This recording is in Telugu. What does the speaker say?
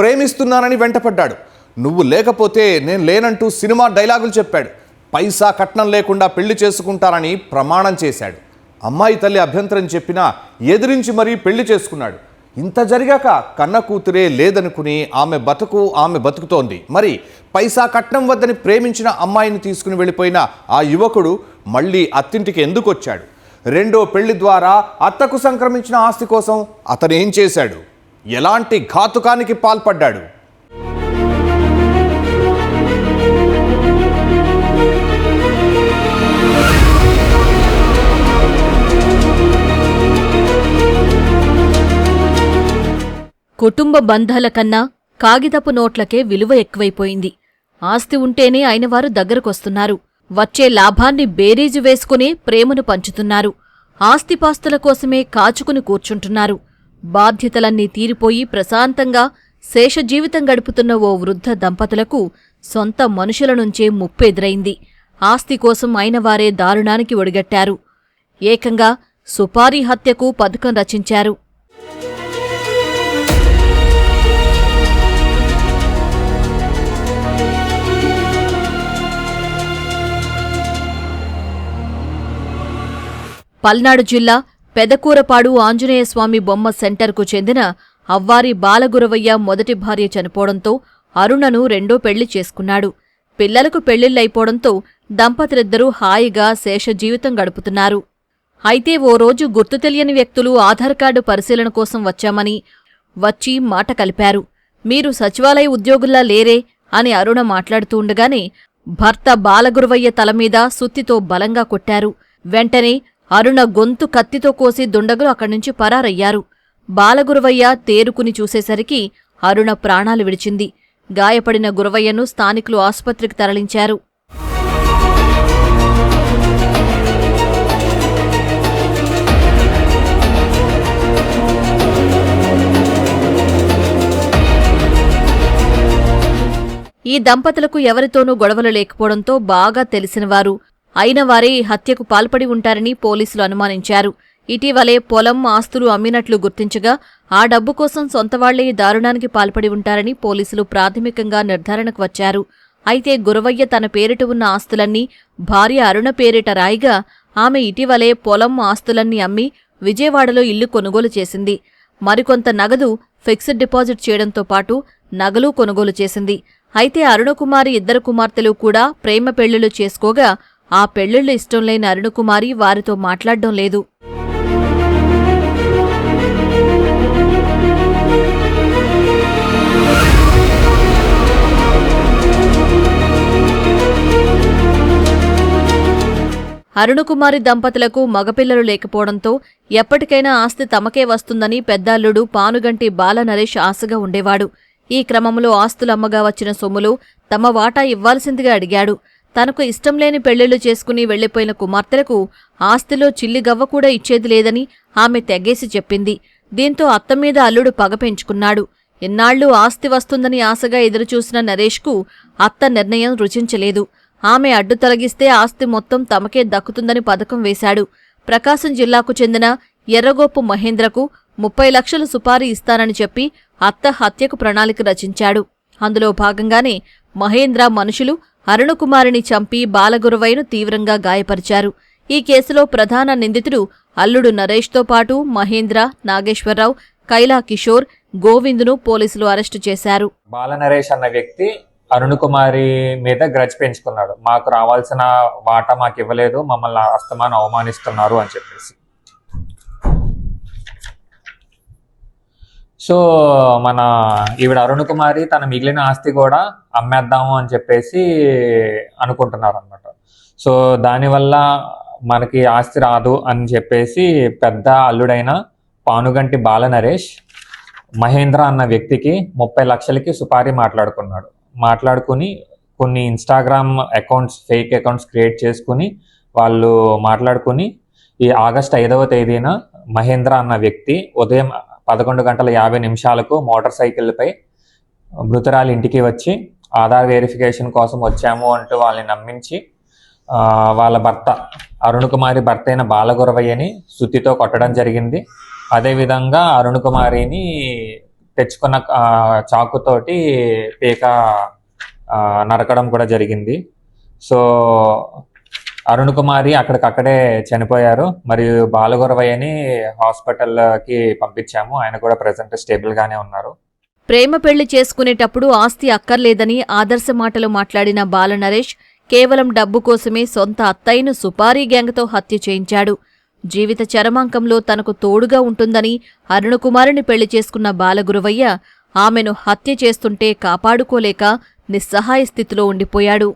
ప్రేమిస్తున్నానని వెంటపడ్డాడు. నువ్వు లేకపోతే నేను లేనంటూ సినిమా డైలాగులు చెప్పాడు. పైసా కట్నం లేకుండా పెళ్లి చేసుకుంటానని ప్రమాణం చేశాడు. అమ్మాయి తల్లి అభ్యంతరం చెప్పినా ఎదిరించి మరీ పెళ్లి చేసుకున్నాడు. ఇంత జరిగాక కన్న కూతురే లేదనుకుని ఆమె బతుకుతోంది. మరి పైసా కట్నం వద్దని ప్రేమించిన అమ్మాయిని తీసుకుని వెళ్ళిపోయిన ఆ యువకుడు మళ్ళీ అత్తింటికి ఎందుకు వచ్చాడు? రెండో పెళ్లి ద్వారా అత్తకు సంక్రమించిన ఆస్తి కోసం అతను ఏం చేశాడు? ఎలాంటి ఘాతుకానికి పాల్పడ్డాడు? కుటుంబ బంధాల కన్నా కాగితపు నోట్లకే విలువ ఎక్కువైపోయింది. ఆస్తి ఉంటేనే అయినవారు దగ్గరకొస్తున్నారు. వచ్చే లాభాన్ని బేరీజు వేసుకునే ప్రేమను పంచుతున్నారు. ఆస్తిపాస్తుల కోసమే కాచుకుని కూర్చుంటున్నారు. బాధ్యతలన్నీ తీరిపోయి ప్రశాంతంగా శేషజీవితం గడుపుతున్న ఓ వృద్ధ దంపతులకు సొంత మనుషుల నుంచే ముప్పెదురైంది. ఆస్తి కోసం అయినవారే దారుణానికి ఒడిగట్టారు. ఏకంగా సుపారీ హత్యకు పథకం రచించారు. పల్నాడు జిల్లా పెదకూరపాడు ఆంజనేయస్వామి బొమ్మ సెంటర్కు చెందిన అవ్వారి బాలగురవయ్య మొదటి భార్య చనిపోవడంతో అరుణను రెండో పెళ్లి చేసుకున్నాడు. పిల్లలకు పెళ్లిళ్లైపోవడంతో దంపతులిద్దరూ హాయిగా శేషజీవితం గడుపుతున్నారు. అయితే ఓ రోజు గుర్తు తెలియని వ్యక్తులు ఆధార్ కార్డు పరిశీలన కోసం వచ్చి మాట కలిపారు. మీరు సచివాలయ ఉద్యోగుల్లా లేరే అని అరుణ మాట్లాడుతూ ఉండగానే భర్త బాలగురవయ్య తలమీద సుత్తితో బలంగా కొట్టారు. వెంటనే అరుణ గొంతు కత్తితో కోసి దుండగులు అక్కడ్నుంచి పరారయ్యారు. బాలగురవయ్య తేరుకుని చూసేసరికి అరుణ ప్రాణాలు విడిచింది. గాయపడిన గురవయ్యను స్థానికులు ఆసుపత్రికి తరలించారు. ఈ దంపతులకు ఎవరితోనూ గొడవలు లేకపోవడంతో బాగా తెలిసినవారు అయినవారే ఈ హత్యకు పాల్పడి ఉంటారని పోలీసులు అనుమానించారు. ఇటీవలే పొలం, ఆస్తులు అమ్మినట్లు గుర్తించగా ఆ డబ్బు కోసం సొంతవాళ్లే ఈ దారుణానికి పాల్పడి ఉంటారని పోలీసులు ప్రాథమికంగా నిర్ధారణకు వచ్చారు. అయితే గురవయ్య తన పేరిట ఉన్న ఆస్తులన్నీ భార్య అరుణ పేరిట రాయిగా ఆమె ఇటీవలే పొలం, ఆస్తులన్నీ అమ్మి విజయవాడలో ఇల్లు కొనుగోలు చేసింది. మరికొంత నగదు ఫిక్స్డ్ డిపాజిట్ చేయడంతో పాటు నగలు కొనుగోలు చేసింది. అయితే అరుణకుమారి ఇద్దరు కుమార్తెలు కూడా ప్రేమ పెళ్లిళ్లు చేసుకోగా ఆ పెళ్లిళ్లు ఇష్టం లేని అరుణకుమారి వారితో మాట్లాడడం లేదు. అరుణకుమారి దంపతులకు మగపిల్లలు లేకపోవడంతో ఎప్పటికైనా ఆస్తి తమకే వస్తుందని పెద్దాల్లుడు పానుగంటి బాలనరేష్ ఆశగా ఉండేవాడు. ఈ క్రమంలో ఆస్తులమ్మగా వచ్చిన సొమ్ములు తమ వాటా ఇవ్వాల్సిందిగా అడిగాడు. తనకు ఇష్టం లేని పెళ్లిళ్లు చేసుకుని వెళ్లిపోయిన కుమార్తెలకు ఆస్తిలో చిల్లిగవ్వ కూడా ఇచ్చేది లేదని ఆమె తెగేసి చెప్పింది. దీంతో అత్తమీద అల్లుడు పగ పెంచుకున్నాడు. ఇన్నాళ్లు ఆస్తి వస్తుందని ఆశగా ఎదురుచూసిన నరేష్కు అత్త నిర్ణయం రుచించలేదు. ఆమె అడ్డు తొలగిస్తే ఆస్తి మొత్తం తమకే దక్కుతుందని పథకం వేశాడు. ప్రకాశం జిల్లాకు చెందిన ఎర్రగోపు మహేంద్రకు 30 లక్షలు సుపారీ ఇస్తానని చెప్పి అత్త హత్యకు ప్రణాళిక రచించాడు. అందులో భాగంగానే మహేంద్ర మనుషులు అరుణకుమారిని చంపి బాలగురవయ్యను తీవ్రంగా గాయపరిచారు. ఈ కేసులో ప్రధాన నిందితుడు అల్లుడు నరేష్తో పాటు మహేంద్ర, నాగేశ్వరరావు, కైలా కిషోర్, గోవిందును పోలీసులు అరెస్టు చేశారు. బాలనరేష్ అన్న వ్యక్తి అరుణకుమారి మీద గ్రడ్జ్ పెంచుకున్నాడు. మాకు రావాల్సిన వాటా మాకు ఇవ్వలేదు, మమ్మల్ని అస్తమానం అవమానిస్తున్నారు అని చెప్పేసి. సో ఈవిడ అరుణకుమారి తన మిగిలిన ఆస్తి కూడా అమ్మేద్దాము అని చెప్పేసి అనుకుంటున్నారు అనమాట. సో దానివల్ల మనకి ఆస్తి రాదు అని చెప్పేసి పెద్ద అల్లుడైన పానుగంటి బాలనరేష్ మహేంద్ర అన్న వ్యక్తికి 30 లక్షలకి సుపారీ మాట్లాడుకుని కొన్ని Instagram accounts, fake accounts create చేసుకుని వాళ్ళు మాట్లాడుకుని ఈ ఆగస్టు 5వ తేదీన మహేంద్ర అన్న వ్యక్తి ఉదయం 11:50 మోటార్ సైకిల్పై మృతురాలి ఇంటికి వచ్చి ఆధార్ వెరిఫికేషన్ కోసం వచ్చాము అంటూ వాళ్ళని నమ్మించి వాళ్ళ భర్త అరుణకుమారి భర్త అయిన బాలగురవయ్యని సుత్తితో కొట్టడం జరిగింది. అదేవిధంగా అరుణకుమారిని తెచ్చుకున్న చాకుతోటి పీక నరకడం కూడా జరిగింది. సో అరుణ్ కుమారి అక్కడికక్కడే చనిపోయారు. మరియు బాలగురవయ్యని హాస్పిటల్కి పంపించాము. ఆయన కూడా ప్రజెంట్ స్టేబుల్ గానే ఉన్నారు. ప్రేమ పెళ్లి చేసుకునేటప్పుడు ఆస్తి అక్కర్లేదని ఆదర్శ మాటలు మాట్లాడిన బాలనరేష్ కేవలం డబ్బు కోసమే సొంత అత్తయ్యను సుపారీ గ్యాంగ్తో హత్య చేయించాడు. జీవిత చరమాంకంలో తనకు తోడుగా ఉంటుందని అరుణకుమారిని పెళ్లి చేసుకున్న బాలగురవయ్య ఆమెను హత్య చేస్తుంటే కాపాడుకోలేక నిస్సహాయ స్థితిలో ఉండిపోయాడు.